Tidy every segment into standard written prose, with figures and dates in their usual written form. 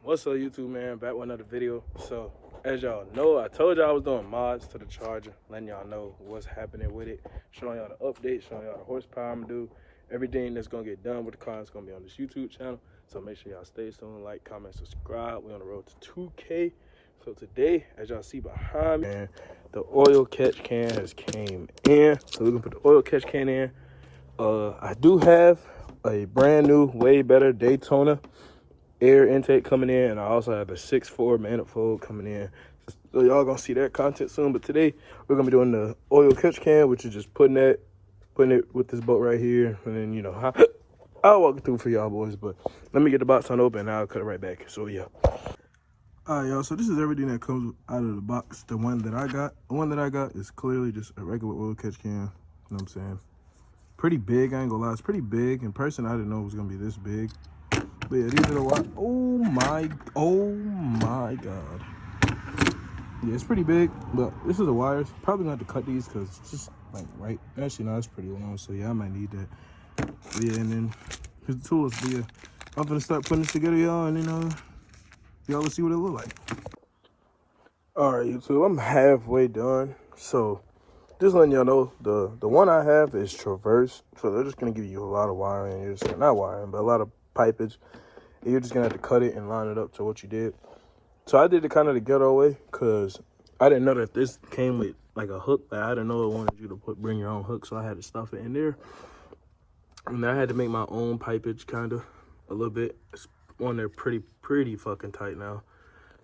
What's up, YouTube, man? Back with another video. So as y'all know, I told y'all I was doing mods to the Charger, letting y'all know what's happening with it, showing y'all the updates, showing y'all the horsepower I'm gonna do. Everything that's gonna get done with the car is gonna be on this YouTube channel. So make sure y'all stay tuned, like, comment, subscribe. We're on the road to 2K. So today, as y'all see behind me, man, the oil catch can has came in. So we're gonna put the oil catch can in. I do have a brand new, way better Daytona air intake coming in, and I also have a 6.4 manifold coming in. So y'all gonna see that content soon. But today we're gonna be doing the oil catch can, which is just putting it with this bolt right here, and then you know I'll walk it through for y'all boys. But let me get the box on open and I'll cut it right back. So yeah. Alright, y'all, so this is everything that comes out of the box. The one that I got is clearly just a regular oil catch can. You know what I'm saying? Pretty big, I ain't gonna lie, it's pretty big. In person, I didn't know it was gonna be this big. But yeah, these are the wires. Oh my God. Yeah, it's pretty big, but this is the wires. Probably gonna have to cut these because it's just like right. Actually, no, it's pretty long, so yeah, I might need that. But yeah, and then here's the tools. But yeah, I'm gonna start putting this together, y'all, and then y'all will see what it look like. All right, YouTube, I'm halfway done. So just letting y'all know, the one I have is Traverse. So they're just gonna give you a lot of wiring. You're just not wiring, but a lot of pipage. You're just gonna have to cut it and line it up to what you did. So I did it kind of the ghetto way because I didn't know that this came with like a hook. I didn't know it wanted you to bring your own hook, so I had to stuff it in there. And I had to make my own pipage kind of a little bit. It's on there pretty fucking tight now.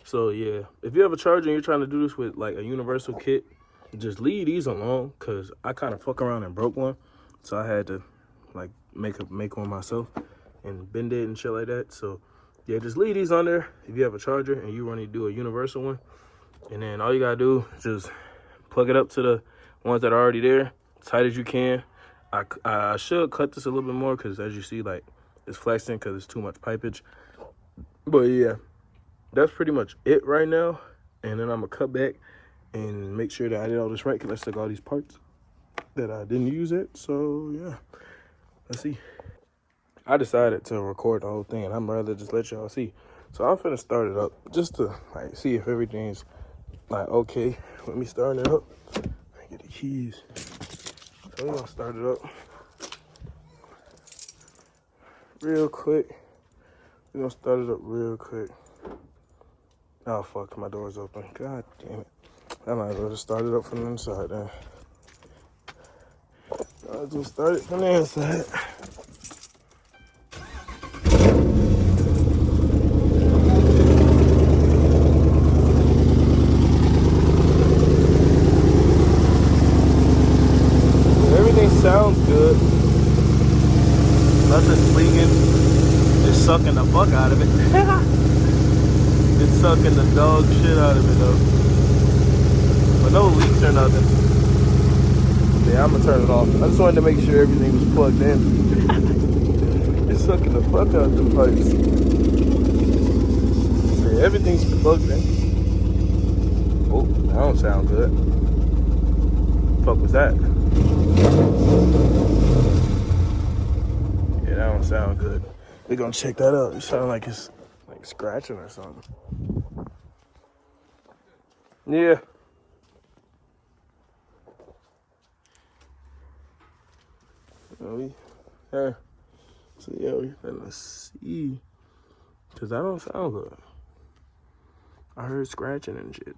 So yeah, if you have a Charger and you're trying to do this with like a universal kit, just leave these alone because I kind of fuck around and broke one. So I had to like make one myself and bend it and shit like that. So yeah, just leave these on there if you have a Charger and you want to do a universal one. And then all you gotta do is just plug it up to the ones that are already there, as tight as you can. I should cut this a little bit more because as you see, like, it's flexing because it's too much pipage. But yeah, that's pretty much it right now. And then I'm gonna cut back and make sure that I did all this right because I took all these parts that I didn't use it. So yeah, let's see. I decided to record the whole thing, and I'm rather just let y'all see. So I'm finna start it up just to like see if everything's like okay. Let me start it up. Get the keys. So we're gonna start it up real quick. We're gonna start it up real quick. Oh fuck, my door's open. God damn it. I might as well just start it up from the inside then. I'll just start it from the inside. Sounds good. Nothing's leaking. Just sucking the fuck out of it. It's sucking the dog shit out of it though. But no leaks or nothing. Yeah, I'm gonna turn it off. I just wanted to make sure everything was plugged in. It's sucking the fuck out the pipes. Yeah, everything's plugged in. Oh, that don't sound good. What the fuck was that? Yeah, that don't sound good. We're gonna check that out. It sounds like it's like scratching or something. Yeah. Yeah. So yeah, we're gonna see. Cause that don't sound good. I heard scratching and shit.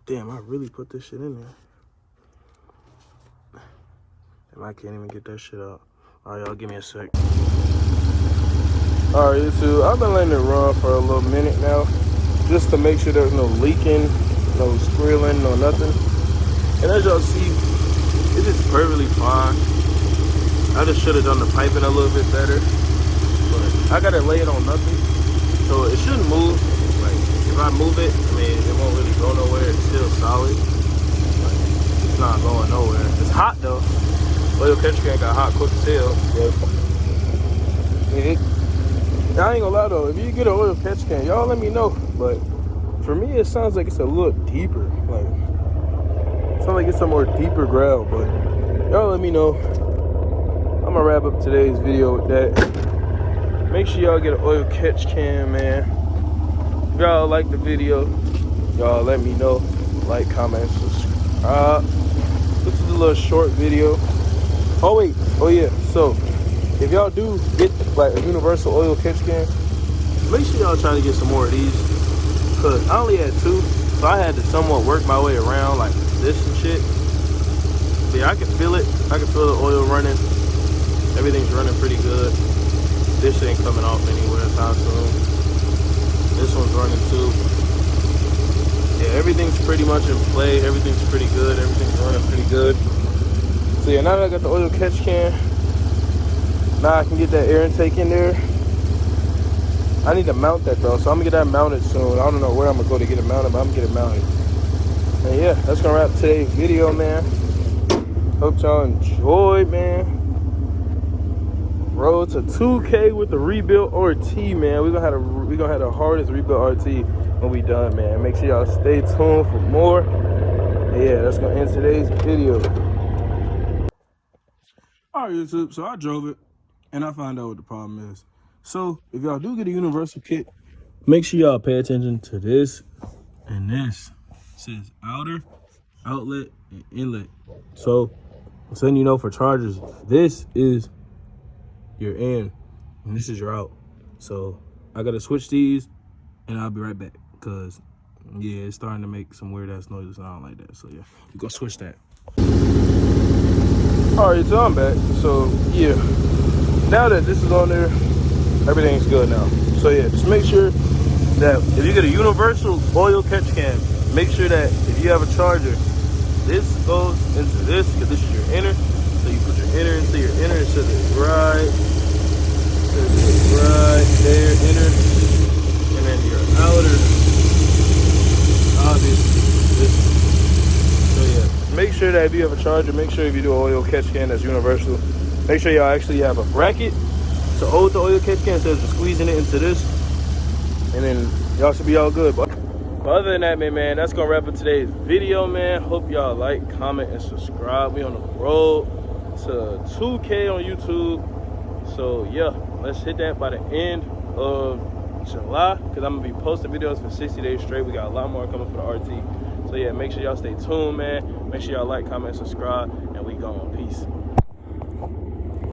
Damn, I really put this shit in there. Damn, I can't even get that shit out. All right, y'all, give me a sec. All right, YouTube, I've been letting it run for a little minute now, just to make sure there's no leaking, no squealing, no nothing. And as y'all see, it is perfectly fine. I just should have done the piping a little bit better, but I got it laid on nothing, so it shouldn't move. If I move it, I mean, it won't really go nowhere. It's still solid. Like, it's not going nowhere. It's hot, though. Oil catch can got hot quick as hell. I ain't gonna lie, though. If you get an oil catch can, y'all let me know. But for me, it sounds like it's a little deeper. Like, it sounds like it's a more deeper growl. But y'all let me know. I'm gonna wrap up today's video with that. Make make sure y'all get an oil catch can, man. If y'all like the video, y'all let me know. Like, comment, subscribe. This is a little short video. Oh wait, oh yeah, so if y'all do get like a universal oil catch can, make sure y'all try to get some more of these, cause I only had 2, so I had to somewhat work my way around like this and shit. But yeah, I can feel it. I can feel the oil running. Everything's running pretty good. This ain't coming off anywhere anytime soon. This one's running too. Yeah, everything's pretty much in play. Everything's pretty good. Everything's running pretty good. So yeah, now that I got the oil catch can, now I can get that air intake in there. I need to mount that though, so I'm gonna get that mounted soon. I don't know where I'm gonna go to get it mounted, but I'm gonna get it mounted. And yeah, that's gonna wrap today's video, man. Hope y'all enjoyed, man. Road to 2K with the rebuilt RT, man. We're gonna have the hardest rebuilt RT when we done, man. Make sure y'all stay tuned for more. And yeah, that's gonna end today's video. All right, YouTube, so I drove it and I found out what the problem is. So if y'all do get a universal kit, make sure y'all pay attention to this and this. It says outer, outlet, and inlet. So I'm letting you know for chargers, this is your in and this is your out. So I gotta switch these and I'll be right back, because yeah, it's starting to make some weird ass noises and I don't like that. So yeah, we're gonna switch that. All right, so I'm back. So yeah, now that this is on there, everything's good now. So yeah, just make sure that if you get a universal oil catch can, make sure that if you have a charger, this goes into this, because this is your inner. So you put your inner into your inner, it says it's right there, inner, and then your outer, obviously this. So yeah, make sure that if you have a charger, make sure if you do an oil catch can that's universal, make sure y'all actually have a bracket to hold the oil catch can instead of just squeezing it into this, and then y'all should be all good. But other than that, man, that's gonna wrap up today's video, man. Hope y'all like, comment, and subscribe. We on the road to 2K on YouTube. So yeah, let's hit that by the end of July, because I'm gonna be posting videos for 60 days straight. We got a lot more coming for the RT. So yeah, make sure y'all stay tuned, man. Make sure y'all like, comment, subscribe, and we gone. Peace.